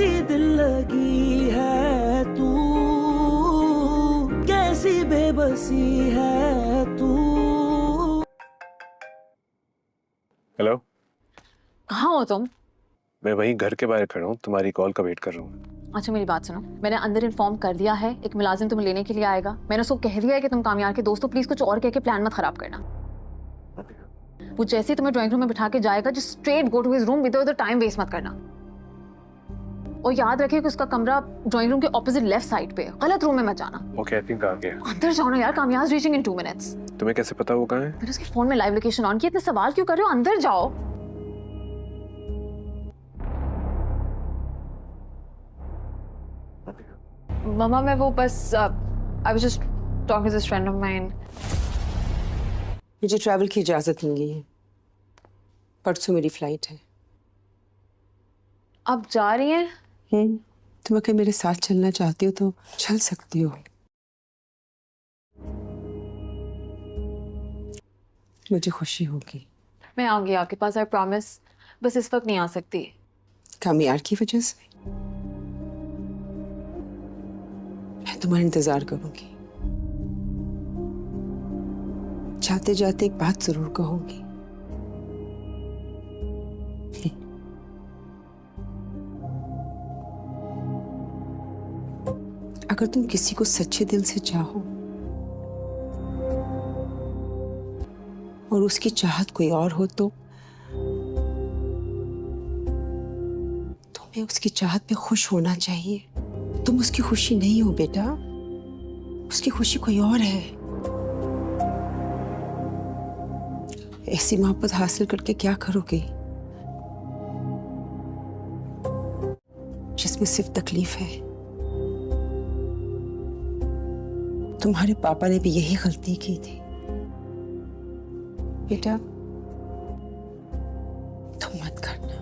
कैसी दिल लगी है तू, कैसी बेबसी है तू। हेलो, कहाँ हो तुम? मैं वहीं घर के बाहर खड़ा हूँ, तुम्हारी कॉल का वेट कर रहा हूँ। अच्छा मेरी बात सुनो, मैंने अंदर इन्फॉर्म कर दिया है, एक मुलाजिम तुम्हें लेने के लिए आएगा। मैंने उसको कह दिया है कि तुम कामयार के दोस्तों प्लीज कुछ और कह के प्लान मत खराब करना। वो जैसे ही तुम्हें ड्राइंग रूम में बिठा के जाएगा, just straight go to his room, इधर उधर टाइम वेस्ट मत करना। और याद रखिए कि उसका कमरा ड्राइंग रूम के ऑपोजिट लेफ्ट साइड पे है, गलत रूम में मत जाना। ओके, आई थिंक आ गया। अंदर जाओ ना यार, कामयाब रीचिंग इन 2 minutes। तुम्हें कैसे पता वो कहाँ है? मैंने उसके फोन में लाइव लोकेशन ऑन की, इतने सवाल क्यों कर रहे हो? अंदर जाओ। मामा मैं वो बस I was just talking to this friend of mine. मुझे ट्रैवल की इजाज़त मिल गई है, परसों मेरी फ्लाइट है। अब जा रही हैं? तुम अगर मेरे साथ चलना चाहती हो तो चल सकती हो। मुझे खुशी होगी। मैं आऊंगी आपके पास, आई प्रॉमिस। बस इस वक्त नहीं आ सकती। कामयार की वजह से मैं तुम्हारा इंतजार करूंगी। जाते जाते एक बात जरूर कहूंगी। अगर तुम किसी को सच्चे दिल से चाहो और उसकी चाहत कोई और हो तो तुम्हें उसकी चाहत पे खुश होना चाहिए। तुम उसकी खुशी नहीं हो बेटा, उसकी खुशी कोई और है। ऐसी मोहब्बत हासिल करके क्या करोगे जिसमें सिर्फ तकलीफ है? तुम्हारे पापा ने भी यही गलती की थी बेटा, तुम मत करना।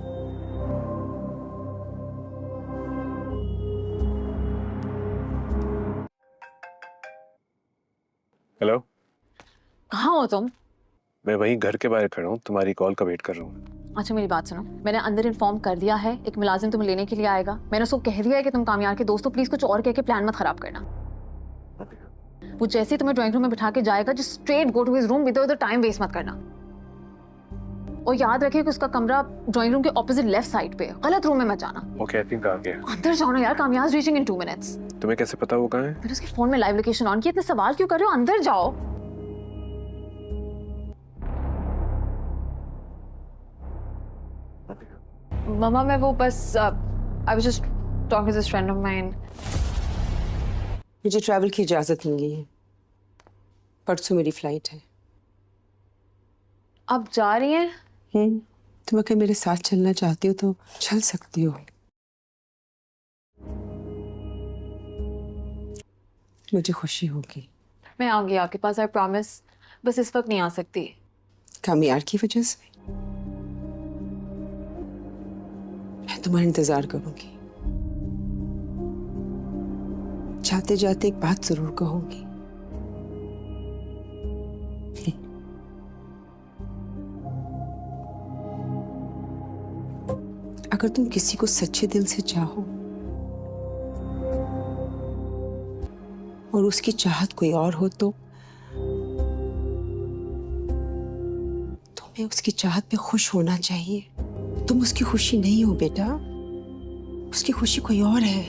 हेलो, कहाँ हो तुम? मैं वहीं घर के बाहर खड़ा हूँ, तुम्हारी कॉल का वेट कर रहा हूँ। अच्छा मेरी बात सुनो, मैंने अंदर इन्फॉर्म कर दिया है, एक मुलाजिम तुम्हें लेने के लिए आएगा। मैंने उसको कह दिया है कि तुम कामयार के दोस्तों प्लीज कुछ और कह के प्लान मत खराब करना। वो जैसे ही तुम्हें ड्राइंग रूम में बिठा के जाएगा, just straight go to his room, इधर उधर टाइम वेस्ट मत करना। और याद रखिए कि उसका कमरा ड्राइंग रूम के ऑपोजिट लेफ्ट साइड पे है, गलत रूम में मत जाना। ओके, आई थिंक आ गया। अंदर जाओ ना यार, कामयाब रीचिंग इन 2 minutes। तुम्हें कैसे पता वो कहाँ है? मैंने उसके फोन में लाइव लोकेशन ऑन की, इतने सवाल क्यों कर रहे हो? अंदर जाओ। मामा मैं वो बस I was just talking to this friend of mine. मुझे ट्रैवल की इजाज़त मिल गई है, परसों मेरी फ्लाइट है। अब जा रही हैं? तुम अगर मेरे साथ चलना चाहती हो तो चल सकती हो। मुझे खुशी होगी। मैं आऊंगी आपके पास, आई प्रॉमिस। बस इस वक्त नहीं आ सकती। कामयार की वजह से मैं तुम्हारा इंतजार करूंगी। जाते जाते एक बात जरूर कहूंगी। अगर तुम किसी को सच्चे दिल से चाहो और उसकी चाहत कोई और हो तो तुम्हें उसकी चाहत पे खुश होना चाहिए। तुम उसकी खुशी नहीं हो बेटा, उसकी खुशी कोई और है।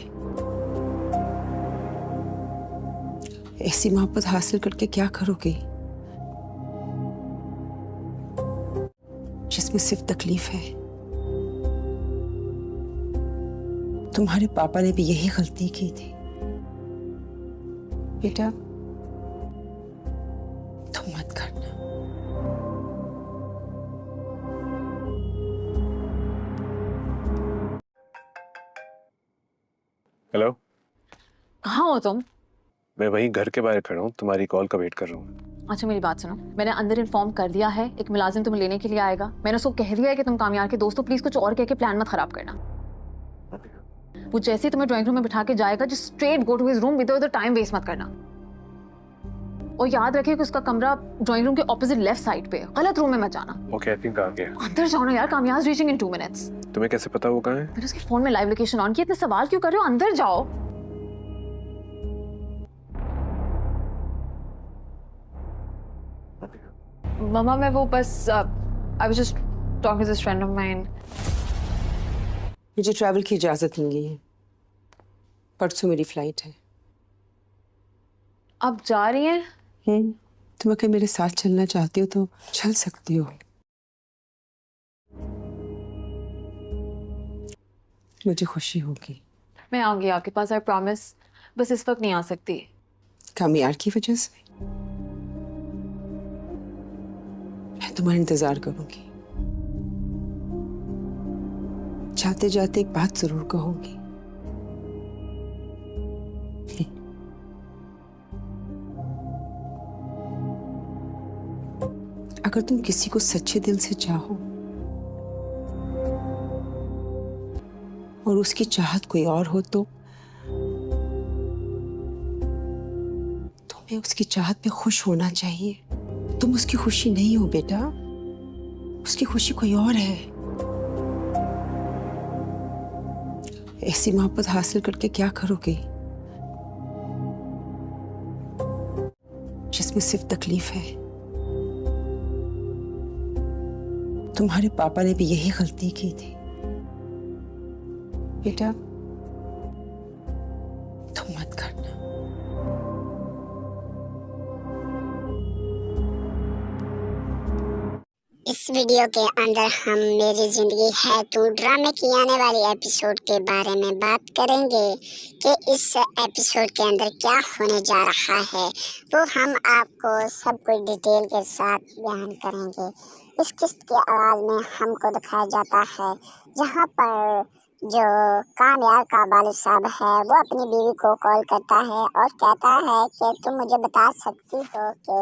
ऐसी मोहब्बत हासिल करके क्या करोगे जिसमें सिर्फ तकलीफ है? तुम्हारे पापा ने भी यही गलती की थी बेटा, तुम मत करना। हेलो, कहाँ हो तुम? मैं वहीं घर के बाहर खड़ा हूँ, तुम्हारी कॉल का वेट कर रहा हूँ। अच्छा मेरी बात सुनो, मैंने अंदर इन्फॉर्म कर दिया है, एक मुलाजिम तुम्हें लेने के लिए आएगा। मैंने उसको कह दिया है कि तुम कामयार के दोस्तों प्लीज कुछ और कह के प्लान मत खराब करना। वो जैसे ही तुम्हें ड्राइंग रूम में बिठा के जाएगा, just straight go to his room, इधर उधर टाइम वेस्ट मत करना। और याद रखिए कि उसका कमरा ड्राइंग रूम के ऑपोजिट लेफ्ट साइड पे है, गलत रूम में मत जाना। ओके, आई थिंक आ गया। अंदर जाओ ना यार, कामयाब रीचिंग इन 2 minutes। तुम्हें कैसे पता वो कहाँ है? मैंने उसके फोन में लाइव लोकेशन ऑन की, इतने सवाल क्यों कर रहे हो? अंदर जाओ। मम्मा मैं वो बस I was just talking to this friend of mine. मुझे ट्रैवल की इजाजत मिली है, परसों मेरी फ्लाइट है। अब जा रही हैं? तुम अगर मेरे साथ चलना चाहती हो तो चल सकती हो। मुझे खुशी होगी। मैं आऊंगी आपके पास, आई प्रॉमिस। बस इस वक्त नहीं आ सकती। कामयार की वजह से मैं तुम्हारा इंतजार करूंगी। जाते जाते एक बात जरूर कहूंगी। अगर तुम किसी को सच्चे दिल से चाहो और उसकी चाहत कोई और हो तो तुम्हें उसकी चाहत पे खुश होना चाहिए। तुम उसकी खुशी नहीं हो बेटा, उसकी खुशी कोई और है। ऐसी मोहब्बत हासिल करके क्या करोगे जिसमें सिर्फ तकलीफ है? तुम्हारे पापा ने भी यही गलती की थी बेटा, तुम मत करना। इस वीडियो के अंदर हम मेरी जिंदगी है तू ड्रामे की आने वाली एपिसोड के बारे में बात करेंगे कि इस एपिसोड के अंदर क्या होने जा रहा है, वो हम आपको सब कुछ डिटेल के साथ बयान करेंगे। इस किस्त के आगाज में हमको दिखाया जाता है जहां पर जो कामयाब का वालिद साहब है वो अपनी बीवी को कॉल करता है और कहता है कि तुम मुझे बता सकती हो कि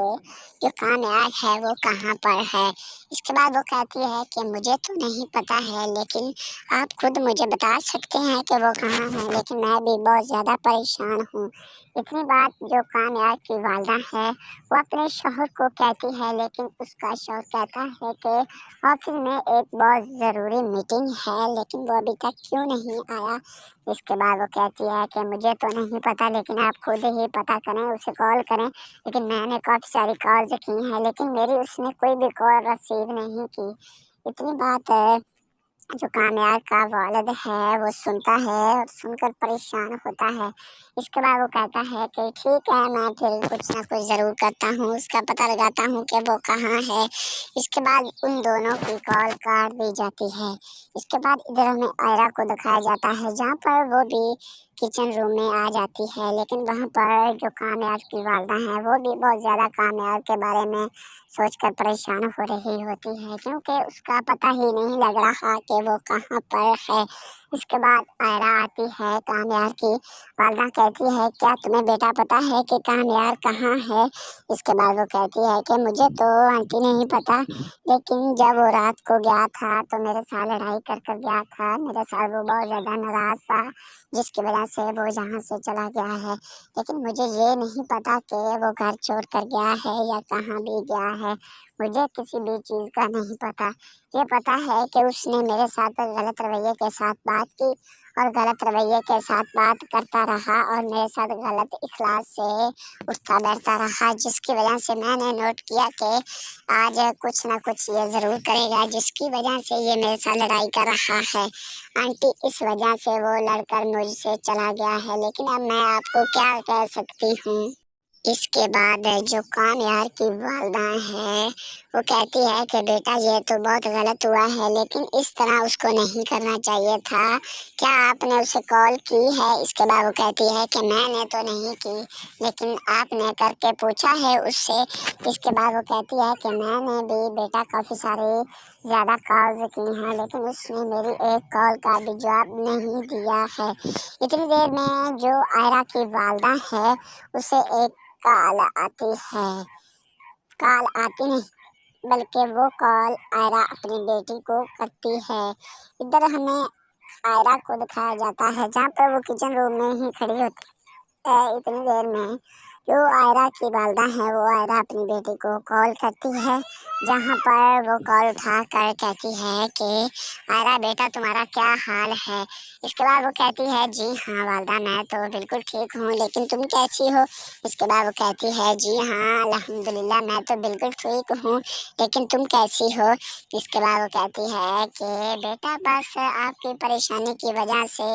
जो कामयाब है वो कहाँ पर है। इसके बाद वो कहती है कि मुझे तो नहीं पता है, लेकिन आप खुद मुझे बता सकते हैं कि वो कहाँ है, लेकिन मैं भी बहुत ज़्यादा परेशान हूँ। इतनी बात जो कामयाब की वालदा है वो अपने शौहर को कहती है, लेकिन उसका शौहर कहता है कि ऑफिस में एक बहुत ज़रूरी मीटिंग है, लेकिन वो अभी तक क्यों नहीं आया। इसके बाद वो कहती है कि मुझे तो नहीं पता, लेकिन आप खुद ही पता करें, उसे कॉल करें। लेकिन मैंने काफ़ी सारी कॉल्स की हैं, लेकिन मेरी उसने कोई भी कॉल रिसीव नहीं की। इतनी बात है जो कामयाब का वालिद है वो सुनता है और सुनकर परेशान होता है। इसके बाद वो कहता है कि ठीक है, मैं फिर कुछ ना कुछ ज़रूर करता हूँ, उसका पता लगाता हूँ कि वो कहाँ है। इसके बाद उन दोनों की कॉल काट दी जाती है। इसके बाद इधर हमें आयरा को दिखाया जाता है जहाँ पर वो भी किचन रूम में आ जाती है, लेकिन वहाँ पर जो कामयाब की वालदा हैं वो भी बहुत ज़्यादा कामयाब के बारे में सोचकर परेशान हो रही होती है, क्योंकि उसका पता ही नहीं लग रहा कि वो कहाँ पर है। इसके बाद आयरा आती है, कामयाब की वालदा कहती है क्या तुम्हें बेटा पता है कि कामयाब कहाँ है। इसके बाद वो कहती है कि मुझे तो आंटी नहीं पता, लेकिन जब वो रात को गया था तो मेरे साथ लड़ाई कर कर गया था, मेरे साथ वो बहुत ज़्यादा नाराज़ था, जिसकी वजह से वो यहाँ से चला गया है। लेकिन मुझे ये नहीं पता कि वो घर छोड़ कर गया है या कहाँ भी गया है, मुझे किसी भी चीज़ का नहीं पता। ये पता है कि उसने मेरे साथ गलत रवैये के साथ बात की और गलत रवैये के साथ बात करता रहा और मेरे साथ गलत इखलास से उठता बैठता रहा, जिसकी वजह से मैंने नोट किया कि आज कुछ ना कुछ ये ज़रूर करेगा, जिसकी वजह से ये मेरे साथ लड़ाई कर रहा है। आंटी इस वजह से वो लड़कर मुझसे चला गया है, लेकिन अब मैं आपको क्या कह सकती हूँ। इसके बाद जो कामयाब की वालदा है वो कहती है कि बेटा ये तो बहुत गलत हुआ है, लेकिन इस तरह उसको नहीं करना चाहिए था, क्या आपने उसे कॉल की है। इसके बाद वो कहती है कि मैंने तो नहीं की, लेकिन आपने करके पूछा है उससे। इसके बाद वो कहती है कि मैंने भी बेटा काफ़ी सारे ज़्यादा कॉल्स की हैं, लेकिन उसने मेरी एक कॉल का भी जवाब नहीं दिया है। इतनी देर में जो आयरा की वालदा है उसे एक कॉल आती है, कॉल आती नहीं बल्कि वो कॉल आयरा अपनी बेटी को करती है। इधर हमें आयरा को दिखाया जाता है जहाँ पर वो किचन रूम में ही खड़ी होती है। इतनी देर में जो आयरा की वालदा है वो आयरा अपनी बेटी को कॉल करती है, जहाँ पर वो कॉल उठा कर कहती है कि आयरा बेटा तुम्हारा क्या हाल है। इसके बाद वो कहती है जी हाँ वालदा मैं तो बिल्कुल ठीक हूँ, लेकिन तुम कैसी हो। इसके बाद वो कहती है जी हाँ अल्हम्दुलिल्लाह मैं तो बिल्कुल ठीक हूँ, लेकिन तुम कैसी हो। इसके बाद वो कहती है कि बेटा बस आपकी परेशानी की वजह से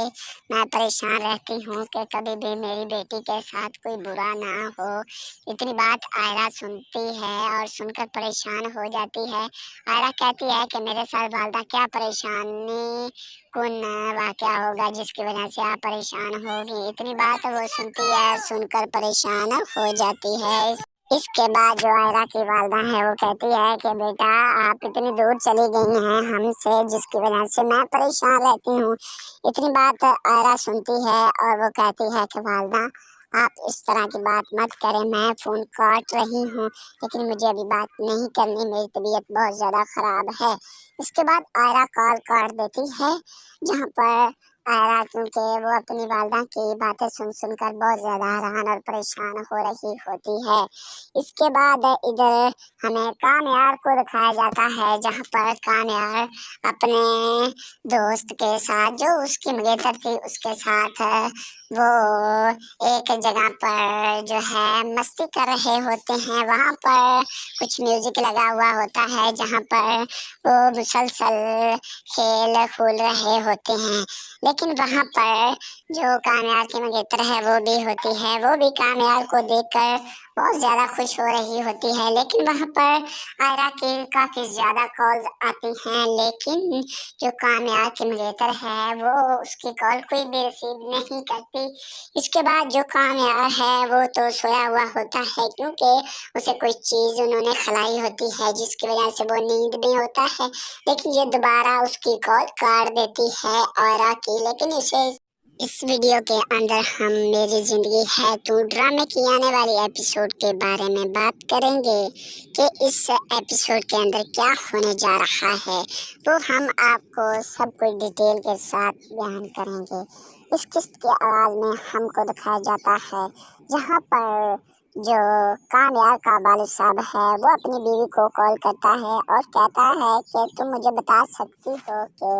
मैं परेशान रहती हूँ कि कभी भी मेरी बेटी के साथ कोई बुरा ना हो। इतनी बात आयरा सुनती है और सुनकर परेशान हो जाती है। आयरा कहती है कि मेरे साथ वालदा क्या परेशानी कौन वाकया होगा जिसकी वजह से आप परेशान होगी। इतनी बात वो सुनती है, सुनकर परेशान हो जाती है। इसके बाद जो आयरा की वालदा है वो कहती है कि बेटा आप इतनी दूर चली गई हैं हमसे जिसकी वजह से मैं परेशान रहती हूँ। इतनी बात आयरा सुनती है और वो कहती है कि वालदा आप इस तरह की बात मत करें, मैं फ़ोन काट रही हूँ, लेकिन मुझे अभी बात नहीं करनी, मेरी तबीयत बहुत ज़्यादा ख़राब है। इसके बाद आयरा कॉल काट देती है, जहाँ पर आयरा क्योंकि वो अपनी वालदा की बातें सुन सुनकर बहुत ज़्यादा हैरान और परेशान हो रही होती है। इसके बाद इधर हमें कामयार को दिखाया जाता है, जहाँ पर कामयार अपने दोस्त के साथ जो उसकी मंगेतर थी उसके साथ वो एक जगह पर जो है मस्ती कर रहे होते हैं। वहाँ पर कुछ म्यूजिक लगा हुआ होता है, जहाँ पर वो मुसलसल खेल खूल रहे होते हैं, लेकिन वहाँ पर जो कामयार की मंगेतर है वो भी होती है। वो भी कामयार को देखकर बहुत ज़्यादा खुश हो रही होती है, लेकिन वहाँ पर आयरा की काफ़ी ज़्यादा कॉल्स आती हैं, लेकिन जो कामयार की मंगेतर है वो उसकी कॉल कोई भी रिसीव नहीं करती। इसके बाद जो कामयार है वो तो सोया हुआ होता है, क्योंकि उसे कोई चीज़ उन्होंने खिलाई होती है जिसकी वजह से वो नींद में होता है, लेकिन ये दोबारा उसकी कॉल काट देती है आयरा की। लेकिन इस वीडियो के अंदर हम मेरी ज़िंदगी है तू ड्रामे की आने वाली एपिसोड के बारे में बात करेंगे कि इस एपिसोड के अंदर क्या होने जा रहा है, वो हम आपको सब कुछ डिटेल के साथ बयान करेंगे। इस किस्त के आगाज़ में हमको दिखाया जाता है, जहाँ पर जो कामयार का वालिद साहब है वो अपनी बीवी को कॉल करता है और कहता है कि तुम मुझे बता सकती हो कि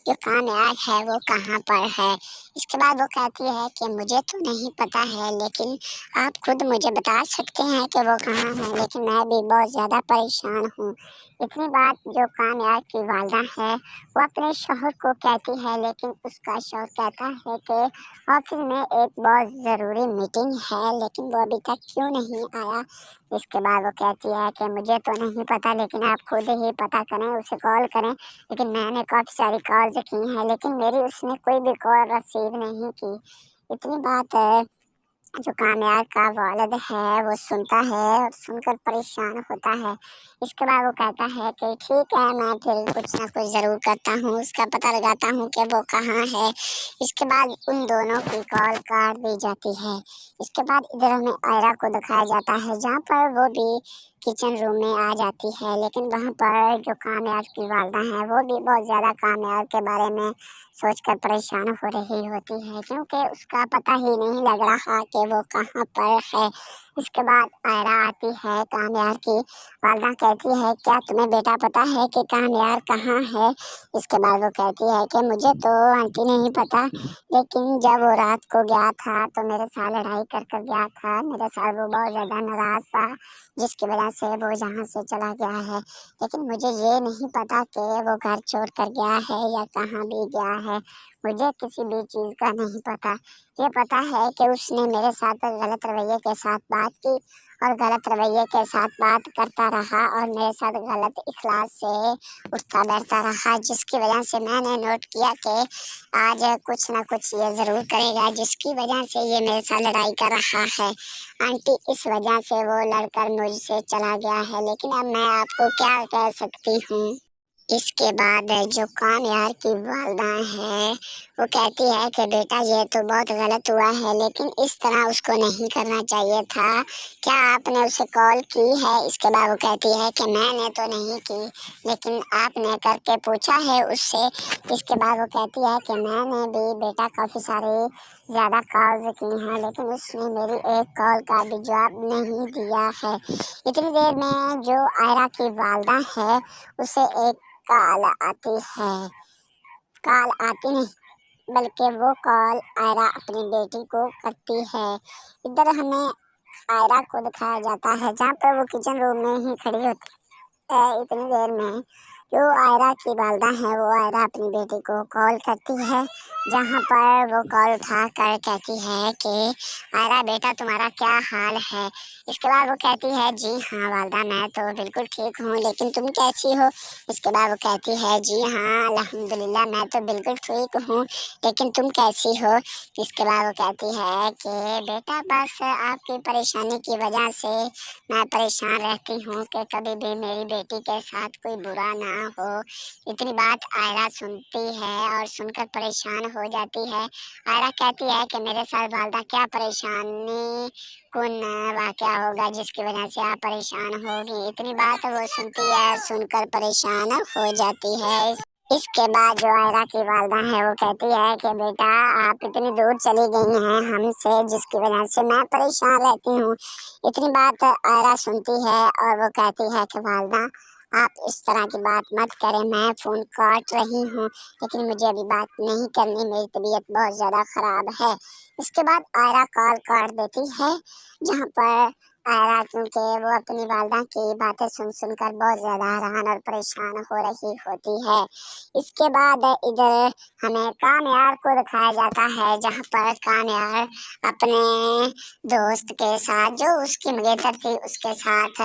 जो कामयार है वो कहाँ पर है। इसके बाद वो कहती है कि मुझे तो नहीं पता है, लेकिन आप खुद मुझे बता सकते हैं कि वो कहाँ है, लेकिन मैं भी बहुत ज़्यादा परेशान हूँ। इतनी बात जो कामयार की वालदा है वो अपने शौहर को कहती है, लेकिन उसका शौहर कहता है कि ऑफिस में एक बहुत ज़रूरी मीटिंग है, लेकिन वो अभी तक क्यों नहीं आया। इसके बाद वो कहती है कि मुझे तो नहीं पता, लेकिन आप खुद ही पता करें, उसे कॉल करें। लेकिन मैंने काफ़ी सारी कॉल्स की हैं, लेकिन मेरी उसने कोई भी कॉल रिसीव नहीं की। इतनी बात जो कामयार का वालिद है वो सुनता है और सुनकर परेशान होता है। इसके बाद वो कहता है कि ठीक है मैं फिर कुछ ना कुछ ज़रूर करता हूँ, उसका पता लगाता हूँ कि वो कहाँ है। इसके बाद उन दोनों की कॉल काट दी जाती है। इसके बाद इधर हमें आयरा को दिखाया जाता है, जहाँ पर वो भी किचन रूम में आ जाती है, लेकिन वहाँ पर जो कामयार की वालदा है वो भी बहुत ज़्यादा कामयार के बारे में सोचकर परेशान हो रही होती है, क्योंकि उसका पता ही नहीं लग रहा कि वो कहाँ पर है। इसके बाद आयरा आती है, कामयार की वालदा कहती है क्या तुम्हें बेटा पता है कि कामयार कहाँ है। इसके बाद वो कहती है कि मुझे तो आंटी नहीं पता, लेकिन जब वो रात को गया था तो मेरे साथ लड़ाई कर कर गया था, मेरे साथ वो बहुत ज़्यादा नाराज़ था, जिसकी वजह से वो यहाँ से चला गया है। लेकिन मुझे ये नहीं पता कि वो घर छोड़ कर गया है या कहाँ भी गया है, मुझे किसी भी चीज़ का नहीं पता। ये पता है कि उसने मेरे साथ गलत रवैये के साथ बात की और गलत रवैये के साथ बात करता रहा और मेरे साथ गलत इखलास से उठता बैठता रहा, जिसकी वजह से मैंने नोट किया कि आज कुछ ना कुछ ये ज़रूर करेगा, जिसकी वजह से ये मेरे साथ लड़ाई कर रहा है। आंटी इस वजह से वो लड़कर मुझसे चला गया है, लेकिन अब मैं आपको क्या कह सकती हूँ। اس کے بعد جو کامیار کی والدہ ہے وہ کہتی ہے کہ بیٹا یہ تو بہت غلط ہوا ہے، لیکن اس طرح اس کو نہیں کرنا چاہیے تھا، کیا آپ نے اسے کال کی ہے؟ اس کے بعد وہ کہتی ہے کہ میں نے تو نہیں کی، لیکن آپ نے کر کے پوچھا ہے اس سے؟ اس کے بعد وہ کہتی ہے کہ میں نے بھی بیٹا کافی سارے زیادہ کالز کی ہیں، لیکن اس نے میری ایک کال کا بھی جواب نہیں دیا ہے۔ اتنی دیر میں جو آئرہ کی والدہ ہے اسے ایک کال آتی ہے، کال آتی نہیں بلکہ وہ کال آئرہ اپنی بیٹی کو کرتی ہے۔ ادھر ہمیں آئرہ کو دکھایا جاتا ہے جہاں پر وہ کچن روم میں ہی کھڑی ہوتی ہے۔ اتنی دیر میں جو آئرہ کی والدہ ہے وہ آئرہ اپنی بیٹی کو کال کرتی ہے، جہاں پر وہ کال اٹھا کر کہتی ہے کہ آئرہ بیٹا تمہارا کیا حال ہے؟ اس کے بعد وہ کہتی ہے جی ہاں والدہ میں تو بالکل ٹھیک ہوں، لیکن تم کیسی ہو؟ اس کے بعد وہ کہتی ہے جی ہاں الحمدللہ میں تو بالکل ٹھیک ہوں، لیکن تم کیسی ہو؟ اس کے بعد وہ کہتی ہے کہ بیٹا بس آپ کی پریشانی کی وجہ سے میں پریشان رہتی ہوں کہ کبھی بھی میری بیٹی کے ساتھ کوئی برا نہ ہو۔ اتنی بات آئرہ سنتی ہے اور سن کر پریشان ہو جاتی ہے۔ آئرہ کہتی ہے کہ میرے ساتھ والدہ کیا پریشانی کن واقعہ ہوگا جس کی وجہ سے آپ پریشان ہوگی؟ اتنی بات وہ سنتی ہے اور سن کر پریشان ہو جاتی ہے۔ اس کے بعد جو آئرہ کی والدہ ہے وہ کہتی ہے کہ بیٹا آپ اتنی دور چلی گئی ہیں ہم سے جس کی وجہ سے میں پریشان رہتی ہوں۔ اتنی بات آئرہ سنتی ہے اور وہ کہتی ہے کہ والدہ آپ اس طرح کی بات مت کریں، میں فون کاٹ رہی ہوں، لیکن مجھے ابھی بات نہیں کرنی، میری طبیعت بہت زیادہ خراب ہے۔ اس کے بعد آئرہ کال کاٹ دیتی ہے، جہاں پر آئرہ کیونکہ وہ اپنی والدہ کی باتیں سن کر بہت زیادہ حیران اور پریشان ہو رہی ہوتی ہے۔ اس کے بعد ادھر ہمیں کامیار کو دکھایا جاتا ہے، جہاں پر کامیار اپنے دوست کے ساتھ جو اس کی منگیتر تھی اس کے ساتھ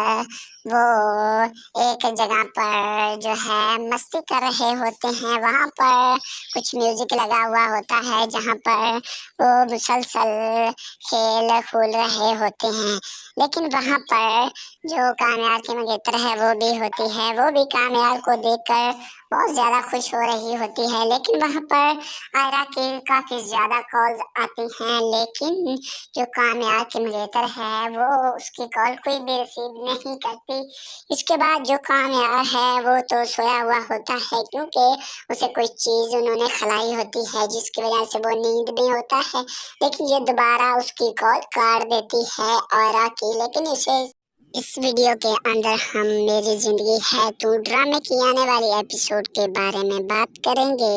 وہ ایک جگہ پر جو ہے مستی کر رہے ہوتے ہیں۔ وہاں پر کچھ میوزک لگا ہوا ہوتا ہے جہاں پر وہ مسلسل کھیل کھول رہے ہوتے ہیں، لیکن وہاں پر جو کامیار کی منگیتر ہے وہ بھی ہوتی ہے، وہ بھی کامیار کو دیکھ کر بہت زیادہ خوش ہو رہی ہوتی ہے، لیکن وہاں پر آئرہ کی کافی زیادہ کالز آتی ہیں، لیکن جو کامیار کی منگیتر ہے وہ اس کی کال کوئی بھی ریسیو نہیں کرتی۔ اس کے بعد جو کامیار ہے وہ تو سویا ہوا ہوتا ہے کیونکہ اسے کوئی چیز انہوں نے کھلائی ہوتی ہے جس کی وجہ سے وہ نیند میں ہوتا ہے، لیکن یہ دوبارہ اس کی کال کاٹ دیتی ہے آئرہ کی۔ لیکن اس ویڈیو کے اندر ہم میری زندگی ہے تو ڈرامے کی آنے والی ایپیسوڈ کے بارے میں بات کریں گے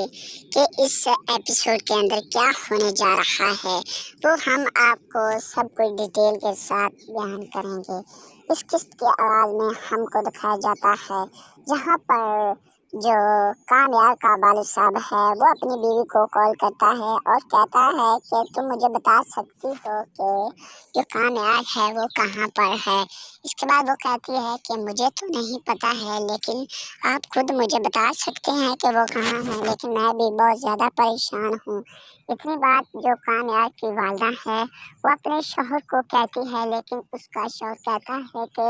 کہ اس ایپیسوڈ کے اندر کیا ہونے جا رہا ہے، وہ ہم آپ کو سب کچھ ڈیٹیل کے ساتھ بیان کریں گے۔ اس قسط کے آغاز میں ہم کو دکھایا جاتا ہے جہاں پر جو کامیار کا والد صاحب ہے وہ اپنی بیوی کو کال کرتا ہے اور کہتا ہے کہ تم مجھے بتا سکتی ہو کہ جو کامیار ہے وہ کہاں پر ہے؟ اس کے بعد وہ کہتی ہے کہ مجھے تو نہیں پتا ہے، لیکن آپ خود مجھے بتا سکتے ہیں کہ وہ کہاں ہے، لیکن میں بھی بہت زیادہ پریشان ہوں۔ اتنی بات جو کامیار کی والدہ ہے وہ اپنے شوہر کو کہتی ہے، لیکن اس کا شوہر کہتا ہے کہ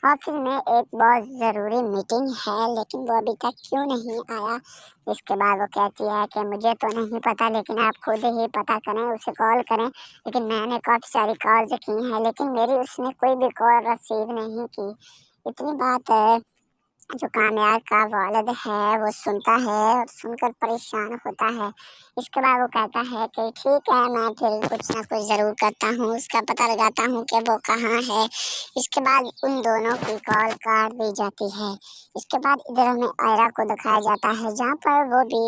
آفس میں ایک بہت ضروری میٹنگ ہے لیکن وہ ابھی تک کیوں نہیں آیا۔ اس کے بعد وہ کہتی ہے کہ مجھے تو نہیں پتا، لیکن آپ خود ہی پتہ کریں، اسے کال کریں، لیکن میں نے کافی ساری کالز کی ہیں لیکن میری اس نے کوئی بھی کال ریسیو نہیں کی۔ اتنی بات جو کامیار کا والد ہے وہ سنتا ہے اور سن کر پریشان ہوتا ہے۔ اس کے بعد وہ کہتا ہے کہ ٹھیک ہے میں پھر کچھ نہ کچھ ضرور کرتا ہوں، اس کا پتہ لگاتا ہوں کہ وہ کہاں ہے۔ اس کے بعد ان دونوں کی کال کاٹ دی جاتی ہے۔ اس کے بعد ادھر ہمیں آئرہ کو دکھایا جاتا ہے جہاں پر وہ بھی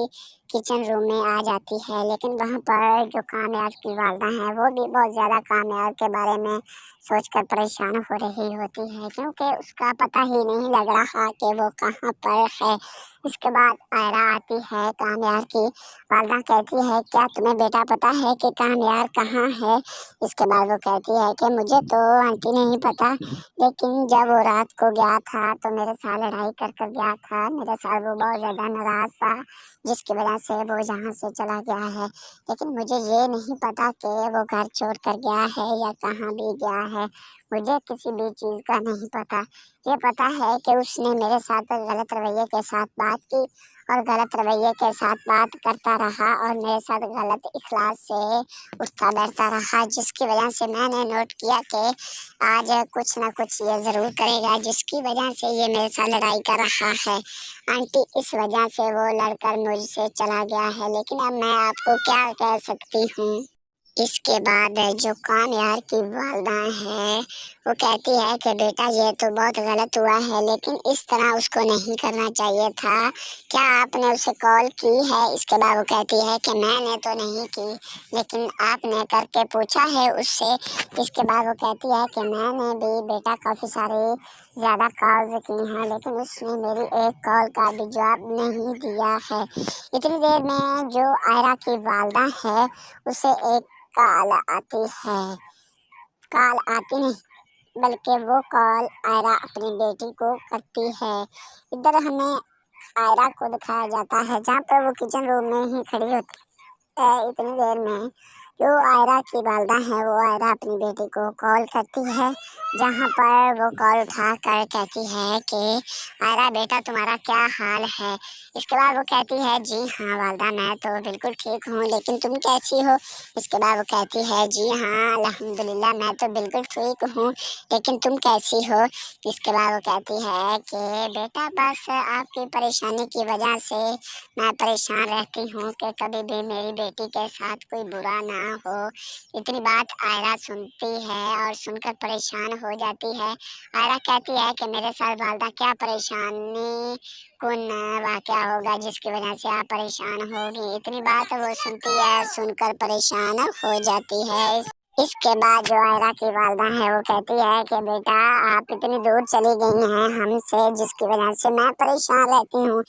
کچن روم میں آ جاتی ہے، لیکن وہاں پر جو کامیار کی والدہ ہیں وہ بھی بہت زیادہ کامیار کے بارے میں سوچ کر پریشان ہو رہی ہوتی ہے کیونکہ اس کا پتہ ہی نہیں لگ رہا کہ وہ کہاں پر ہے۔ اس کے بعد آئرہ آتی ہے، کامیار کی والدہ کہتی ہے کیا تمہیں بیٹا پتا ہے کہ کامیار کہاں ہے؟ اس کے بعد وہ کہتی ہے کہ مجھے تو آنٹی نہیں پتا، لیکن جب وہ رات کو گیا تھا تو میرے ساتھ لڑائی کر گیا تھا، میرے ساتھ وہ بہت زیادہ ناراض تھا جس کی وجہ سے وہ یہاں سے چلا گیا ہے، لیکن مجھے یہ نہیں پتا کہ وہ گھر چھوڑ کر گیا ہے یا کہاں بھی گیا ہے، مجھے کسی بھی چیز کا نہیں پتا، یہ پتا ہے کہ اس نے میرے ساتھ غلط رویے کے ساتھ بات کی اور غلط رویے کے ساتھ بات کرتا رہا اور میرے ساتھ غلط اخلاق سے اٹھتا بیٹھتا رہا، جس کی وجہ سے میں نے نوٹ کیا کہ آج کچھ نہ کچھ یہ ضرور کرے گا، جس کی وجہ سے یہ میرے ساتھ لڑائی کر رہا ہے۔ آنٹی اس وجہ سے وہ لڑ کر مجھ سے چلا گیا ہے، لیکن اب میں آپ کو کیا کہہ سکتی ہوں۔ اس کے بعد جو کامیار کی والدہ ہے وہ کہتی ہے کہ بیٹا یہ تو بہت غلط ہوا ہے، لیکن اس طرح اس کو نہیں کرنا چاہیے تھا، کیا آپ نے اسے کال کی ہے؟ اس کے بعد وہ کہتی ہے کہ میں نے تو نہیں کی، لیکن آپ نے کر کے پوچھا ہے اس سے۔ اس کے بعد وہ کہتی ہے کہ میں نے بھی بیٹا کافی سارے زیادہ کالز کی ہیں، لیکن اس نے میری ایک کال کا بھی جواب نہیں دیا ہے۔ اتنی دیر میں جو آئرہ کی والدہ ہے اسے ایک کال آتی نہیں بلکہ وہ کال آئرہ اپنی بیٹی کو کرتی ہے۔ ادھر ہمیں آئرہ کو دکھایا جاتا ہے جہاں پر وہ کچن روم میں ہی کھڑی ہوتی ہے۔ اتنی دیر میں جو آئرہ کی والدہ ہے وہ آئرہ اپنی بیٹی کو کال کرتی ہے، جہاں پر وہ کال اٹھا کر کہتی ہے کہ آئرہ بیٹا تمہارا کیا حال ہے؟ اس کے بعد وہ کہتی ہے جی ہاں والدہ میں تو بالکل ٹھیک ہوں، لیکن تم کیسی ہو؟ اس کے بعد وہ کہتی ہے جی ہاں الحمدللہ میں تو بالکل ٹھیک ہوں، لیکن تم کیسی ہو؟ اس کے بعد وہ کہتی ہے کہ بیٹا بس آپ کی پریشانی کی وجہ سے میں پریشان رہتی ہوں کہ کبھی بھی میری بیٹی کے ساتھ کوئی برا نہ ہو۔ اتنی بات آئرہ سنتی ہے اور سن کر پریشان ہو جاتی ہے۔ آئرہ کہتی ہے کہ میرے ساتھ والدہ کیا پریشانی کن واقعہ ہوگا جس کی وجہ سے آپ پریشان ہوگی۔ اتنی بات وہ سنتی ہے اور سن کر پریشان ہو جاتی ہے۔ اس کے بعد جو آئرہ کی والدہ ہے وہ کہتی ہے کہ بیٹا آپ اتنی دور چلی گئی ہیں ہم سے جس کی وجہ سے میں پریشان رہتی ہوں۔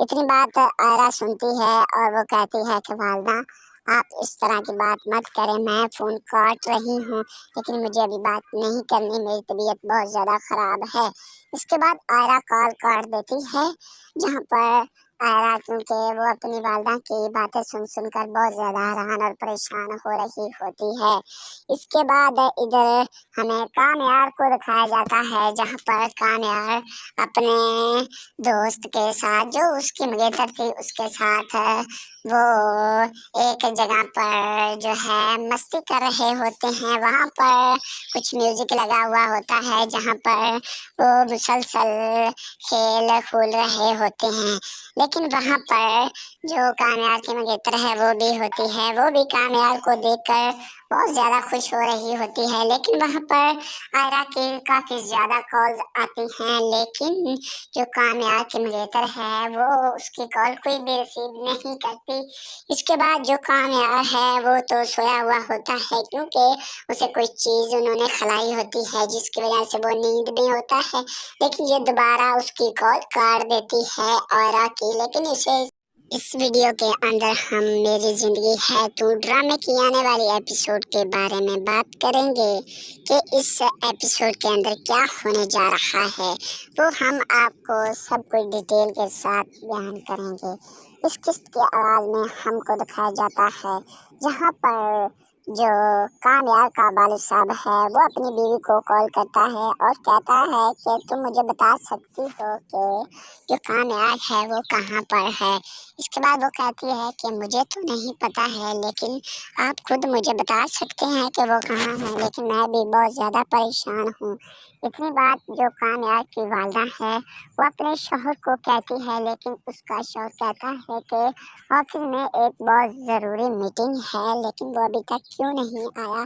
اتنی بات آئرہ سنتی ہے اور وہ کہتی ہے کہ والدہ آپ اس طرح کی بات مت کریں، میں فون کاٹ رہی ہوں، لیکن مجھے ابھی بات نہیں کرنی، میری طبیعت بہت زیادہ خراب ہے۔ اس کے بعد آئرہ کال کاٹ دیتی ہے، جہاں پر آئرہ کیونکہ وہ اپنی والدہ کی باتیں سن کر بہت زیادہ حیران اور پریشان ہو رہی ہوتی ہے۔ اس کے بعد ادھر ہمیں کامیار کو دکھایا جاتا ہے، جہاں پر کامیار اپنے دوست کے ساتھ جو اس کی منگیتر تھی اس کے ساتھ وہ ایک جگہ پر جو ہے مستی کر رہے ہوتے ہیں۔ وہاں پر کچھ میوزک لگا ہوا ہوتا ہے جہاں پر وہ مسلسل کھیل کھول رہے ہوتے ہیں، لیکن وہاں پر جو کامیار کی منگیتر ہے وہ بھی ہوتی ہے، وہ بھی کامیار کو دیکھ کر بہت زیادہ خوش ہو رہی ہوتی ہے، لیکن وہاں پر آئرہ کی کافی زیادہ کالز آتی ہیں، لیکن جو کامیار کی منگیتر ہے وہ اس کی کال کوئی بھی ریسیو نہیں کرتی۔ اس کے بعد جو کامیار ہے وہ تو سویا ہوا ہوتا ہے کیونکہ اسے کوئی چیز انہوں نے کھلائی ہوتی ہے جس کی وجہ سے وہ نیند میں ہوتا ہے، لیکن یہ دوبارہ اس کی کال کاٹ دیتی ہے آئرہ کی۔ لیکن اس ویڈیو کے اندر ہم میری زندگی ہے تو ڈرامے کی آنے والی ایپیسوڈ کے بارے میں بات کریں گے کہ اس ایپیسوڈ کے اندر کیا ہونے جا رہا ہے، وہ ہم آپ کو سب کچھ ڈیٹیل کے ساتھ بیان کریں گے۔ اس قسط کے آغاز میں ہم کو دکھایا جاتا ہے جہاں پر جو کامیار کا والد صاحب ہے وہ اپنی بیوی کو کال کرتا ہے اور کہتا ہے کہ تم مجھے بتا سکتی ہو کہ جو کامیار ہے وہ کہاں پر ہے۔ اس کے بعد وہ کہتی ہے کہ مجھے تو نہیں پتا ہے، لیکن آپ خود مجھے بتا سکتے ہیں کہ وہ کہاں ہے، لیکن میں بھی بہت زیادہ پریشان ہوں۔ اتنی بات جو کامیار کی والدہ ہے وہ اپنے شوہر کو کہتی ہے، لیکن اس کا شوہر کہتا ہے کہ آفس میں ایک بہت ضروری میٹنگ ہے لیکن وہ ابھی تک کیوں نہیں آیا۔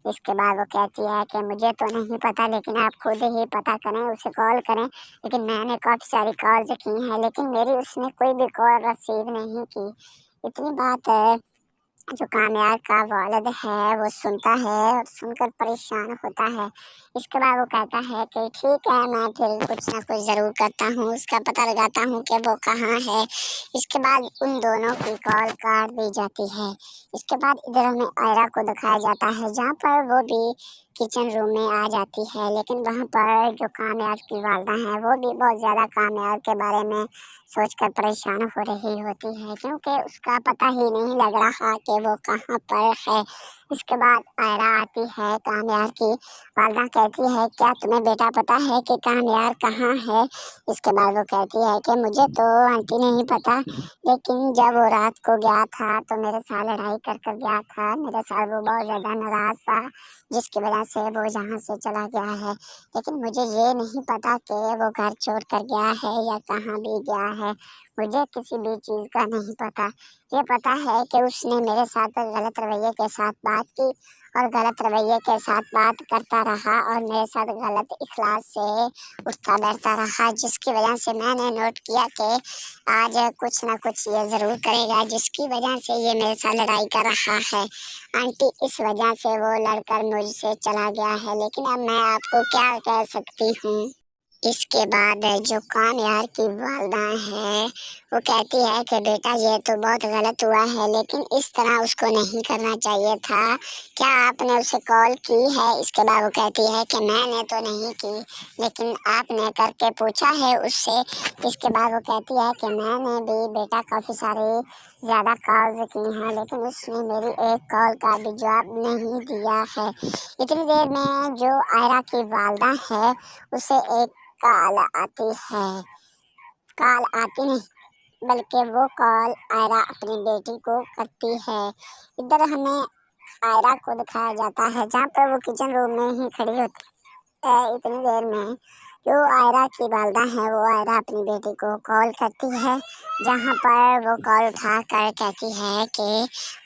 اس کے بعد وہ کہتی ہے کہ مجھے تو نہیں پتا، لیکن آپ خود ہی پتا کریں، اسے کال کریں، لیکن میں نے کافی ساری کالز کی ہیں لیکن میری اس نے کوئی بھی کال ریسیو نہیں کی۔ اتنی بات جو کامیار کا والد ہے وہ سنتا ہے اور سن کر پریشان ہوتا ہے۔ اس کے بعد وہ کہتا ہے کہ ٹھیک ہے میں پھر کچھ نہ کچھ ضرور کرتا ہوں، اس کا پتہ لگاتا ہوں کہ وہ کہاں ہے۔ اس کے بعد ان دونوں کی کال کاٹ دی جاتی ہے۔ اس کے بعد ادھر ہمیں آئرہ کو دکھایا جاتا ہے جہاں پر وہ بھی کچن روم میں آ جاتی ہے، لیکن وہاں پر جو کامیار کی والدہ ہیں وہ بھی بہت زیادہ کامیار کے بارے میں سوچ کر پریشان ہو رہی ہوتی ہے کیونکہ اس کا پتہ ہی نہیں لگ رہا کہ وہ کہاں پر ہے۔ اس کے بعد آئرہ آتی ہے کامیار کی والدہ کہتی ہے کیا تمہیں بیٹا پتا ہے کہ کامیار کہاں ہے؟ اس کے بعد وہ کہتی ہے کہ مجھے تو آنٹی نہیں پتا، لیکن جب وہ رات کو گیا تھا تو میرے ساتھ لڑائی کر گیا تھا، میرے ساتھ وہ بہت زیادہ ناراض تھا جس کی وجہ سے وہ یہاں سے چلا گیا ہے، لیکن مجھے یہ نہیں پتا کہ وہ گھر چھوڑ کر گیا ہے یا کہاں بھی گیا ہے، مجھے کسی بھی چیز کا نہیں پتا۔ یہ پتا ہے کہ اس نے میرے ساتھ غلط رویے کے ساتھ بات کی اور غلط رویے کے ساتھ بات کرتا رہا اور میرے ساتھ غلط اخلاق سے اٹھتا بیٹھتا رہا، جس کی وجہ سے میں نے نوٹ کیا کہ آج کچھ نہ کچھ یہ ضرور کرے گا، جس کی وجہ سے یہ میرے ساتھ لڑائی کر رہا ہے۔ آنٹی اس وجہ سے وہ لڑ کر مجھ سے چلا گیا ہے، لیکن اب میں آپ کو کیا کہہ سکتی ہوں۔ اس کے بعد جو کامیار کی والدہ ہے وہ کہتی ہے کہ بیٹا یہ تو بہت غلط ہوا ہے، لیکن اس طرح اس کو نہیں کرنا چاہیے تھا، کیا آپ نے اسے کال کی ہے؟ اس کے بعد وہ کہتی ہے کہ میں نے تو نہیں کی، لیکن آپ نے کر کے پوچھا ہے اس سے؟ اس کے بعد وہ کہتی ہے کہ میں نے بھی بیٹا کافی سارے زیادہ کالز کی ہیں، لیکن اس نے میری ایک کال کا بھی جواب نہیں دیا ہے۔ اتنی دیر میں جو آئرہ کی والدہ ہے اسے ایک کال آتی نہیں بلکہ وہ کال آئرہ اپنی بیٹی کو کرتی ہے۔ ادھر ہمیں آئرہ کو دکھایا جاتا ہے جہاں پر وہ کچن روم میں ہی کھڑی ہوتی ہے۔ اتنی دیر میں جو آئرہ کی والدہ ہے وہ آئرہ اپنی بیٹی کو کال کرتی ہے، جہاں پر وہ کال اٹھا کر کہتی ہے کہ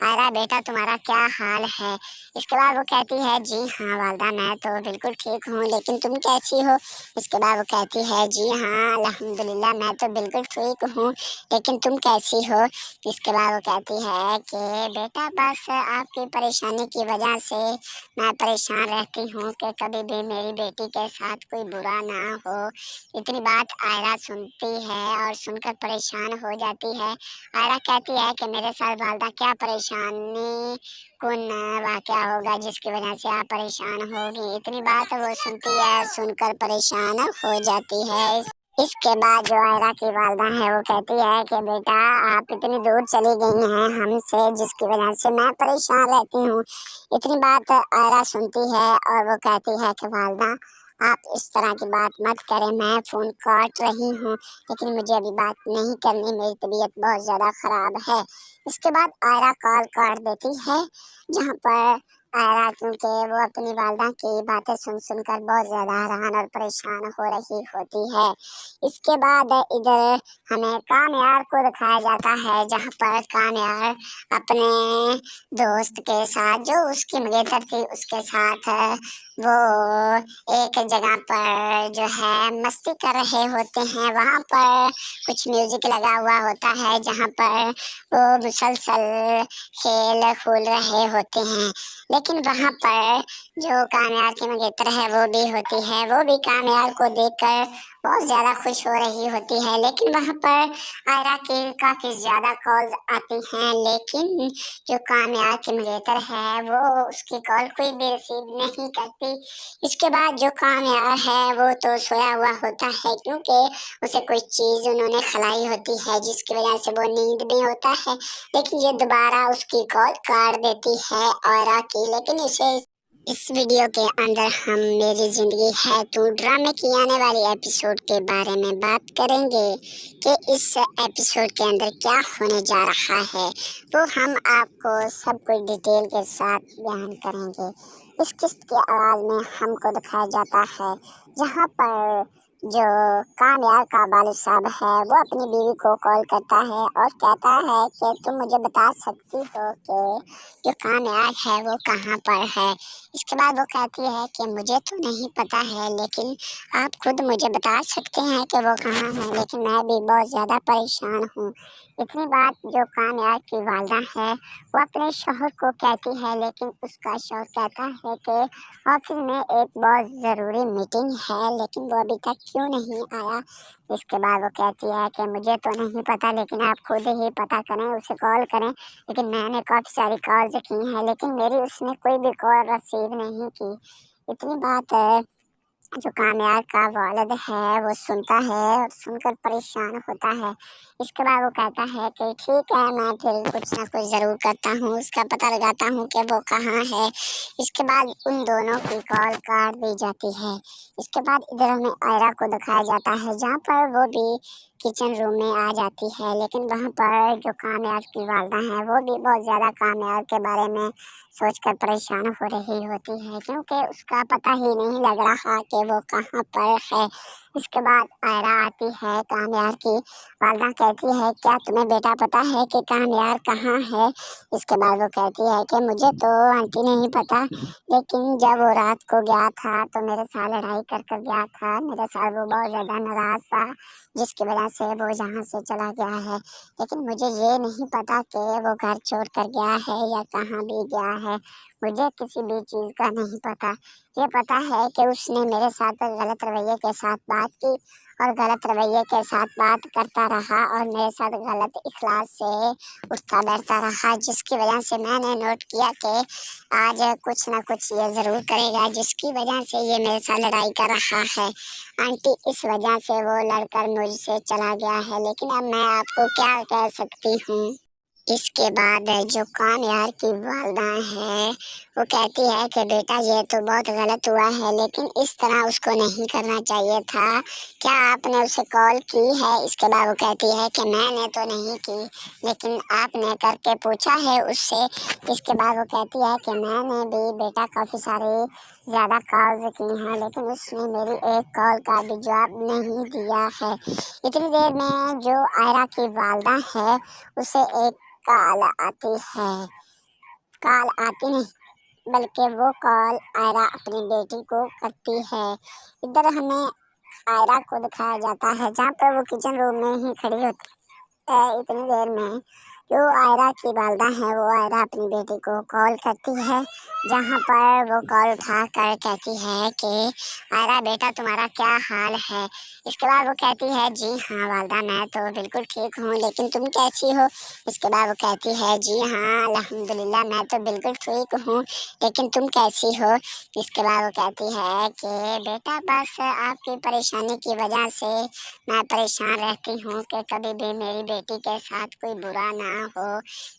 آئرہ بیٹا تمہارا کیا حال ہے؟ اس کے بعد وہ کہتی ہے جی ہاں والدہ میں تو بالکل ٹھیک ہوں، لیکن تم کیسی ہو؟ اس کے بعد وہ کہتی ہے جی ہاں الحمدللہ میں تو بالکل ٹھیک ہوں، لیکن تم کیسی ہو؟ اس کے بعد وہ کہتی ہے کہ بیٹا بس آپ کی پریشانی کی وجہ سے میں پریشان رہتی ہوں کہ کبھی بھی میری بیٹی کے ساتھ کوئی برا نہ ہو۔ اتنی بات آئرہ سنتی ہے اور سن کر پریشان ہو جاتی ہے۔ آئرہ کہتی ہے کہ میرے ساتھ والدہ کیا پریشانی کن واقعہ ہوگا جس کی وجہ سے آپ پریشان ہوگی؟ اتنی بات وہ سنتی ہے، سن کر پریشان ہو جاتی ہے۔ اس کے بعد جو آئرہ کی والدہ ہے وہ کہتی ہے کہ بیٹا آپ اتنی دور چلی گئی ہیں ہم سے جس کی وجہ سے میں پریشان رہتی ہوں۔ اتنی بات آئرہ سنتی ہے اور وہ کہتی ہے کہ والدہ آپ اس طرح کی بات مت کریں، میں فون کاٹ رہی ہوں، لیکن مجھے ابھی بات نہیں کرنی، میری طبیعت بہت زیادہ خراب ہے۔ اس کے بعد آئرہ کال کاٹ دیتی ہے، جہاں پر آئرہ کیونکہ وہ اپنی والدہ کی باتیں سن کر بہت زیادہ حیران اور پریشان ہو رہی ہوتی ہے۔ اس کے بعد ادھر ہمیں کامیار کو دکھایا جاتا ہے، جہاں پر کامیار اپنے دوست کے ساتھ جو اس کی منگیتر تھی اس کے ساتھ وہ ایک جگہ پر جو ہے مستی کر رہے ہوتے ہیں، وہاں پر کچھ میوزک لگا ہوا ہوتا ہے جہاں پر وہ مسلسل کھیل کھول رہے ہوتے ہیں، لیکن وہاں پر جو کامیار کی منگیتر ہے وہ بھی ہوتی ہے، وہ بھی کامیار کو دیکھ کر بہت زیادہ خوش ہو رہی ہوتی ہے، لیکن وہاں پر آئرہ کی کافی زیادہ کالز آتی ہیں، لیکن جو کامیار کی منگیتر ہے وہ اس کی کال کوئی بھی ریسیو نہیں کرتی۔ اس کے بعد جو کامیار ہے وہ تو سویا ہوا ہوتا ہے کیونکہ اسے کوئی چیز انہوں نے کھلائی ہوتی ہے جس کی وجہ سے وہ نیند میں ہوتا ہے، لیکن یہ دوبارہ اس کی کال کاٹ دیتی ہے آئرہ کی۔ لیکن اس ویڈیو کے اندر ہم میری زندگی ہے تو ڈرامے کی آنے والی ایپیسوڈ کے بارے میں بات کریں گے کہ اس ایپیسوڈ کے اندر کیا ہونے جا رہا ہے، وہ ہم آپ کو سب کچھ ڈیٹیل کے ساتھ بیان کریں گے۔ اس قسط کے آغاز میں ہم کو دکھایا جاتا ہے جہاں پر جو کامیار کا والد صاحب ہے وہ اپنی بیوی کو کال کرتا ہے اور کہتا ہے کہ تم مجھے بتا سکتی ہو کہ جو کامیار ہے وہ کہاں پر ہے؟ اس کے بعد وہ کہتی ہے کہ مجھے تو نہیں پتا ہے، لیکن آپ خود مجھے بتا سکتے ہیں کہ وہ کہاں ہے، لیکن میں بھی بہت زیادہ پریشان ہوں۔ اتنی بات جو کامیار کی والدہ ہے وہ اپنے شوہر کو کہتی ہے، لیکن اس کا شوہر کہتا ہے کہ آفس میں ایک بہت ضروری میٹنگ ہے لیکن وہ ابھی تک کیوں نہیں آیا۔ اس کے بعد وہ کہتی ہے کہ مجھے تو نہیں پتا، لیکن آپ خود ہی پتا کریں، اسے کال کریں، لیکن میں نے کافی ساری کالز کی ہیں لیکن میری اس نے کوئی بھی کال ریسیو نہیں کی۔ اتنی بات जो कामयार का वालिद है वो सुनता है और सुनकर परेशान होता है। इसके बाद वो कहता है कि ठीक है, मैं फिर कुछ ना कुछ ज़रूर करता हूँ, उसका पता लगाता हूँ कि वो कहाँ है। इसके बाद उन दोनों की कॉल काट दी जाती है। इसके बाद इधर हमें आयरा को दिखाया जाता है जहाँ पर वो भी किचन रूम में आ जाती है, लेकिन वहाँ पर जो कामयार की वालदा हैं वो भी बहुत ज़्यादा कामयार के बारे में सोचकर परेशान हो रही होती है, क्योंकि उसका पता ही नहीं लग रहा कि वो कहाँ पर है। इसके बाद आयरा आती है, कामयार की वालदा कहती है क्या तुम्हें बेटा पता है कि कामयार कहाँ है। इसके बाद वो कहती है कि मुझे तो आंटी नहीं पता, लेकिन जब वो रात को गया था तो मेरे साथ लड़ाई कर कर गया था, मेरे साथ वो बहुत ज़्यादा नाराज़ था, जिसकी वजह से वो यहाँ से चला गया है। लेकिन मुझे ये नहीं पता कि वो घर छोड़ कर गया है या कहाँ भी गया है, मुझे किसी भी चीज़ का नहीं पता। ये पता है कि उसने मेरे साथ गलत रवैये के साथ बात की और गलत रवैये के साथ बात करता रहा और मेरे साथ गलत इखलास से उठता बैठता रहा, जिसकी वजह से मैंने नोट किया कि आज कुछ ना कुछ ये ज़रूर करेगा, जिसकी वजह से ये मेरे साथ लड़ाई कर रहा है। आंटी, इस वजह से वो लड़कर मुझसे चला गया है, लेकिन अब मैं आपको क्या कह सकती हूँ। इसके बाद जो कामयार की वालदा है वो कहती है कि बेटा ये तो बहुत गलत हुआ है, लेकिन इस तरह उसको नहीं करना चाहिए था, क्या आपने उसे कॉल की है। इसके बाद वो कहती है कि मैंने तो नहीं की, लेकिन आपने करके पूछा है उससे। इसके बाद वो कहती है कि मैंने भी बेटा काफ़ी सारे ज़्यादा कॉल्स की हैं, लेकिन उसने मेरी एक कॉल का भी जवाब नहीं दिया है। इतनी देर में जो आयरा की वालदा है उसे एक कॉल आती है, कॉल आती नहीं बल्कि वो कॉल आयरा अपनी बेटी को करती है। इधर हमें आयरा को दिखाया जाता है जहाँ पर वो किचन रूम में ही खड़ी होती है। इतनी देर में जो आयरा की वालदा है वो आयरा अपनी बेटी को कॉल करती है, जहाँ पर वो कॉल उठा कर कहती है कि आयरा बेटा तुम्हारा क्या हाल है। इसके बाद वो कहती है जी हाँ वालदा, मैं तो बिल्कुल ठीक हूँ, लेकिन तुम कैसी हो। इसके बाद वो कहती है जी हाँ अल्हम्दुलिल्लाह मैं तो बिल्कुल ठीक हूँ, लेकिन तुम कैसी हो। इसके बाद वो कहती है कि बेटा बस आपकी परेशानी की वजह से मैं परेशान रहती हूँ कि कभी भी मेरी बेटी के साथ कोई बुरा ना हो।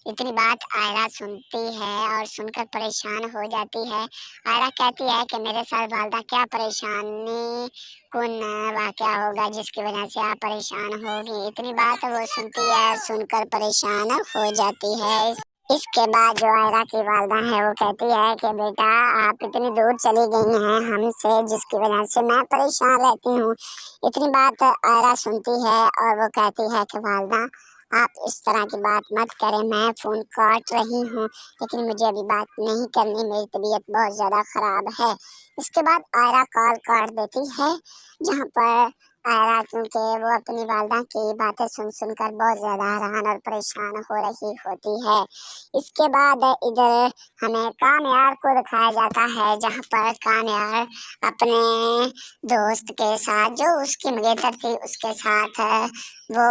इतनी बात आयरा सुनती है और सुनकर परेशान हो जाती है। आयरा कहती है कि मेरे साथ वालदा क्या परेशानी कौन वाक़या होगा जिसकी वजह से आप परेशान होगी। इतनी बात वो सुनती है, सुनकर परेशान हो जाती है। इसके बाद जो आयरा की वालदा है वो कहती है कि बेटा आप इतनी दूर चली गई हैं हमसे, जिसकी वजह से मैं परेशान रहती हूँ। इतनी बात आयरा सुनती है और वो कहती है कि वालदा आप इस तरह की बात मत करें, मैं फ़ोन काट रही हूँ, लेकिन मुझे अभी बात नहीं करनी, मेरी तबीयत बहुत ज़्यादा ख़राब है। इसके बाद आयरा कॉल काट देती है, जहाँ पर आयरा क्योंकि वो अपनी वालदा की बातें सुन सुनकर बहुत ज़्यादा हैरान और परेशान हो रही होती है। इसके बाद इधर हमें कामयार को दिखाया जाता है, जहाँ पर कामयार अपने दोस्त के साथ जो उसकी मंगेतर थी उसके साथ वो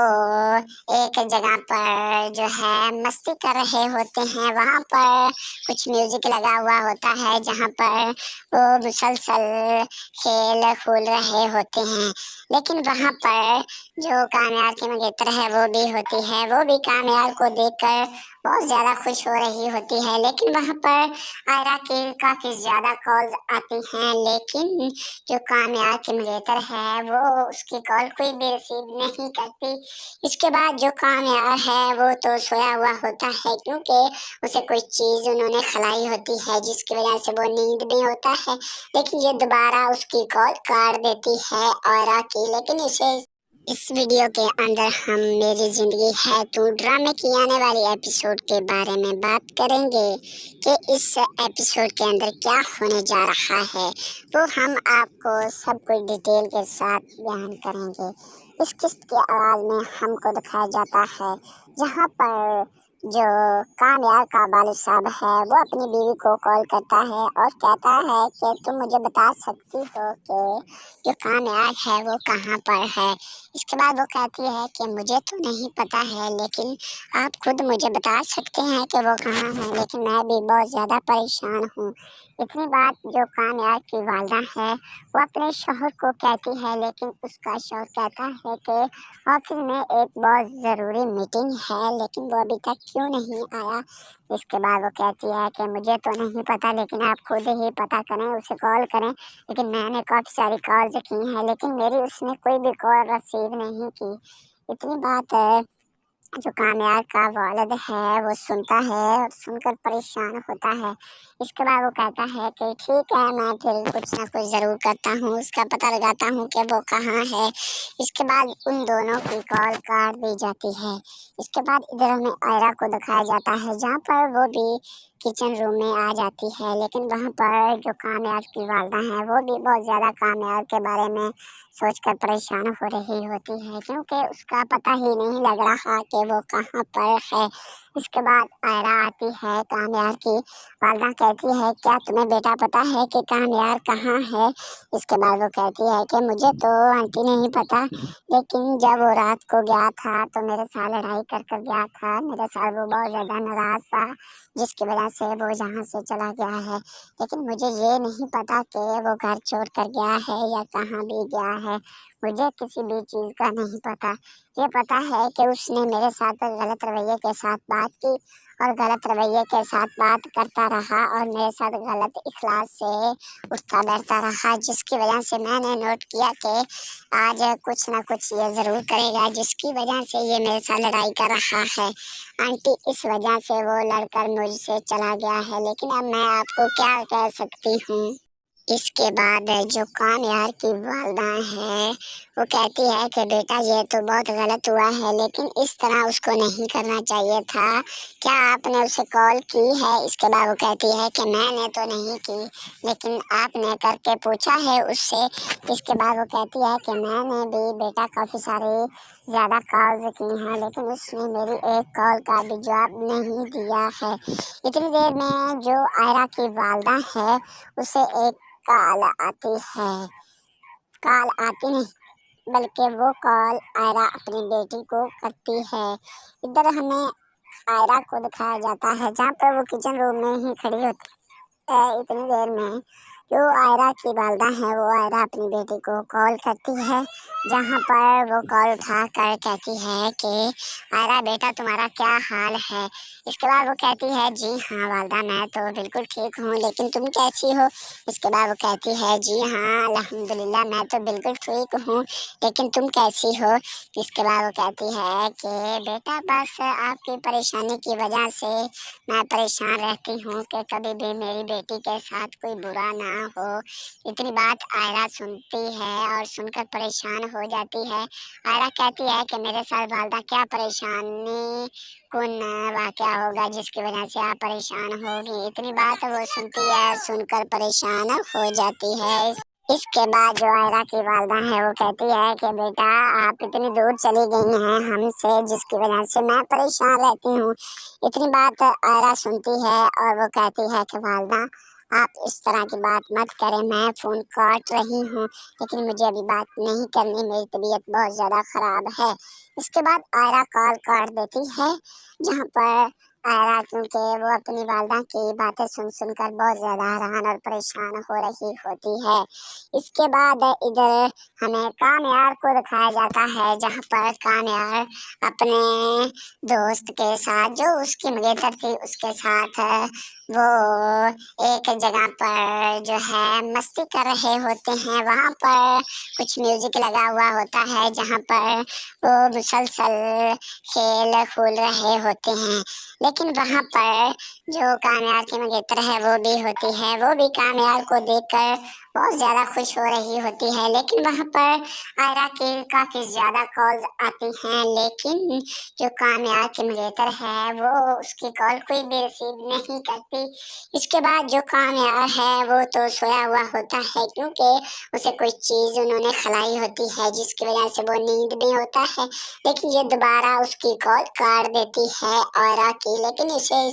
एक जगह पर जो है मस्ती कर रहे होते हैं। वहाँ पर कुछ म्यूजिक लगा हुआ होता है, जहाँ पर वो मुसलसल खेल खूल रहे होते हैं, लेकिन वहाँ पर जो कामयार की मंगेतर है वो भी होती है, वो भी कामयार को देखकर बहुत ज़्यादा खुश हो रही होती है। लेकिन वहाँ पर आयरा की काफ़ी ज़्यादा कॉल्स आती हैं, लेकिन जो कामयार की मंगेतर है वो उसकी कॉल कोई भी रिसीव नहीं करती। इसके बाद जो कामयार है वो तो सोया हुआ होता है, क्योंकि उसे कोई चीज़ उन्होंने खिलाई होती है, जिसकी वजह से वो नींद में होता है। लेकिन ये दोबारा उसकी कॉल काट देती है आयरा की। लेकिन इस वीडियो के अंदर हम मेरी ज़िंदगी है तू ड्रामे की आने वाली एपिसोड के बारे में बात करेंगे कि इस एपिसोड के अंदर क्या होने जा रहा है, वो हम आपको सब कुछ डिटेल के साथ बयान करेंगे। इस किस्त के आगाज़ में हमको दिखाया जाता है जहाँ पर जो कामयाब का वालिद साहब है वो अपनी बीवी को कॉल करता है और कहता है कि तुम मुझे बता सकती हो कि जो कामयाब है वो कहाँ पर है। इसके बाद वो कहती है कि मुझे तो नहीं पता है, लेकिन आप खुद मुझे बता सकते हैं कि वो कहाँ है, लेकिन मैं भी बहुत ज़्यादा परेशान हूँ। इतनी बात जो कामयाब की वालदा है वो अपने शौहर को कहती है, लेकिन उसका शौहर कहता है कि ऑफिस में एक बहुत ज़रूरी मीटिंग है, लेकिन वो अभी तक क्यों नहीं आया। इसके बाद वो कहती है कि मुझे तो नहीं पता, लेकिन आप खुद ही पता करें, उसे कॉल करें। लेकिन मैंने काफ़ी सारी कॉल्स की हैं, लेकिन मेरी उसने कोई भी कॉल रिसीव नहीं की। इतनी बात जो कामयाब का वालिद है वो सुनता है और सुनकर परेशान होता है। इसके बाद वो कहता है कि ठीक है, मैं फिर कुछ ना कुछ ज़रूर करता हूँ, उसका पता लगाता हूँ कि वो कहाँ है। इसके बाद उन दोनों की कॉल काट दी जाती है। इसके बाद इधर हमें आयरा को दिखाया जाता है, जहाँ पर वो भी किचन रूम में आ जाती है, लेकिन वहाँ पर जो कामयाब की वालदा हैं वो भी बहुत ज़्यादा कामयाब के बारे में सोचकर परेशान हो रही होती है, क्योंकि उसका पता ही नहीं लग रहा कि वो कहाँ पर है। इसके बाद आयरा आती है, कामयाब की वालदा कहती है क्या तुम्हें बेटा पता है कि कामयाब कहाँ है। इसके बाद वो कहती है कि मुझे तो आंटी नहीं पता, लेकिन जब वो रात को गया था तो मेरे साथ लड़ाई कर कर गया था, मेरे साथ वो बहुत ज़्यादा नाराज़ था, जिसकी वजह से वो यहाँ से चला गया है। लेकिन मुझे ये नहीं पता कि वो घर छोड़ कर गया है या कहाँ भी गया है, मुझे किसी भी चीज़ का नहीं पता। ये पता है कि उसने मेरे साथ गलत रवैये के साथ बात की और गलत रवैये के साथ बात करता रहा और मेरे साथ गलत इखलास से उठता बैठता रहा, जिसकी वजह से मैंने नोट किया कि आज कुछ ना कुछ ये ज़रूर करेगा, जिसकी वजह से ये मेरे साथ लड़ाई कर रहा है। आंटी, इस वजह से वो लड़कर मुझसे चला गया है, लेकिन अब मैं आपको क्या कह सकती हूँ। इसके बाद जो कामयाब की वालदा है वो कहती है कि बेटा ये तो बहुत गलत हुआ है, लेकिन इस तरह उसको नहीं करना चाहिए था। क्या आपने उसे कॉल की है। इसके बाद वो कहती है कि मैंने तो नहीं की, लेकिन आपने करके पूछा है उससे। इसके बाद वो कहती है कि मैंने भी बेटा काफ़ी सारे ज़्यादा कॉल्स की हैं, लेकिन उसने मेरी एक कॉल का भी जवाब नहीं दिया है। इतनी देर में जो आयरा की वालदा है उसे एक कॉल आती है, कॉल आती नहीं बल्कि वो कॉल आयरा अपनी बेटी को करती है। इधर हमें आयरा को दिखाया जाता है, जहाँ पर वो किचन रूम में ही खड़ी होती है। इतनी देर में जो आयरा की वालदा है वो आयरा अपनी बेटी को कॉल करती है, जहाँ पर वो कॉल उठा कर कहती है कि आयरा बेटा तुम्हारा क्या हाल है। इसके बाद वो कहती है जी हाँ वालदा, मैं तो बिल्कुल ठीक हूँ, लेकिन तुम कैसी हो। इसके बाद वो कहती है जी हाँ अल्हम्दुलिल्लाह मैं तो बिल्कुल ठीक हूँ, लेकिन तुम कैसी हो। इसके बाद वो कहती है कि बेटा बस आपकी परेशानी की वजह से मैं परेशान रहती हूँ कि कभी भी मेरी बेटी के साथ कोई बुरा ना हो। इतनी बात आयरा सुनती है और सुनकर परेशान हो जाती है। आयरा कहती है कि मेरे साथ वालदा क्या परेशानी कौन वाक़या होगा जिसकी वजह से आप परेशान होगी। इतनी बात वो सुनती है, सुनकर परेशान हो जाती है। इसके बाद जो आयरा की वालदा है वो कहती है कि बेटा आप इतनी दूर चली गई हैं हमसे, जिसकी वजह से मैं परेशान रहती हूँ। इतनी बात आयरा सुनती है और वो कहती है कि वालदा आप इस तरह की बात मत करें, मैं फ़ोन काट रही हूँ, लेकिन मुझे अभी बात नहीं करनी, मेरी तबीयत बहुत ज़्यादा ख़राब है। इसके बाद आयरा कॉल काट देती है, जहाँ पर आयरा क्योंकि वो अपनी वालदा की बातें सुन सुनकर बहुत ज़्यादा हैरान और परेशान हो रही होती है। इसके बाद इधर हमें कामयाब को दिखाया जाता है, जहाँ पर कामयाब अपने दोस्त के साथ जो उसकी मंगेतर थी उसके साथ वो एक जगह पर जो है मस्ती कर रहे होते हैं। वहाँ पर कुछ म्यूजिक लगा हुआ होता है, जहाँ पर वो मुसलसल खेल खूल रहे होते हैं, लेकिन वहाँ पर जो कामयाब की मंगेतर है वो भी होती है। वो भी कामयाब को देखकर बहुत ज़्यादा खुश हो रही होती है, लेकिन वहाँ पर आयरा की काफ़ी ज़्यादा कॉल्स आती हैं, लेकिन जो कामयाब की मंगेतर है वो उसकी कॉल कोई भी रिसीव नहीं करती। इसके बाद जो कामयाब है वो तो सोया हुआ होता है, क्योंकि उसे कोई चीज़ उन्होंने खिलाई होती है, जिसकी वजह से वो नींद में होता है। लेकिन ये दोबारा उसकी कॉल काट देती है आयरा की लेकिन उसे